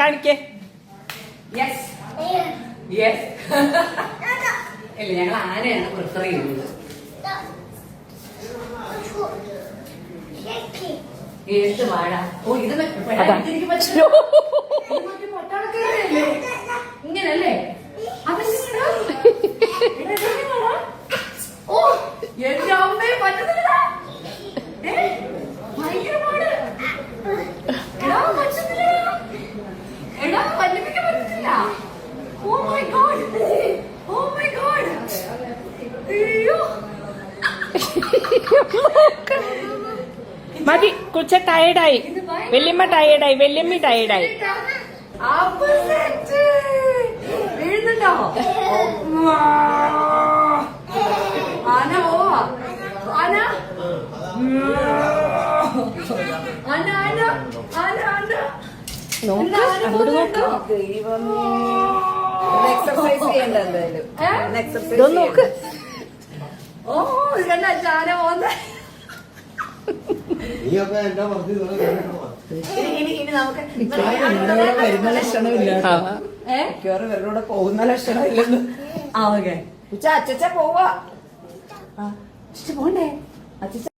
കാണിക്കേ. Yes yes. ഇല്ല, ഞങ്ങൾ ആനയാണ് പ്രിഫർ ചെയ്യുന്നത്. ഏത് വാഴ? ഓ, ഇത് ഇങ്ങനല്ലേ? ഓ, എന്റെ അമ്മയെ പറ്റുന്നില്ല. ഭയങ്കര പാട്. എടാ പറ്റുന്നില്ല, എടാ വല്ലിപ്പിക്കാൻ പറ്റുന്നില്ല. Oh my God, oh my God. അയ്യോ മതി, കൊച്ച ടയർഡായി. വല്യമ്മ ടയർഡായി, വല്യമ്മ ടയർഡായി. വീഴുന്നുണ്ടോ? ആന പോവാ. ആന ആന ആന ആന ആന. അങ്ങോട്ട് നോക്ക്. എക്സർസൈസ് ചെയ്യണ്ട എന്തായാലും. ഇതൊന്ന് നോക്ക്. ഓ, ഇതെന്താ ആന പോകുന്ന? ഇനി നമുക്ക് വരുന്ന ലക്ഷണമില്ല. മിക്കവാറും ഇവരുടെ പോകുന്ന ലക്ഷണമില്ലെന്ന്. ആ ഓക്കെ. അച്ഛ പോവാ. പോണ്ടേ? അച്ഛ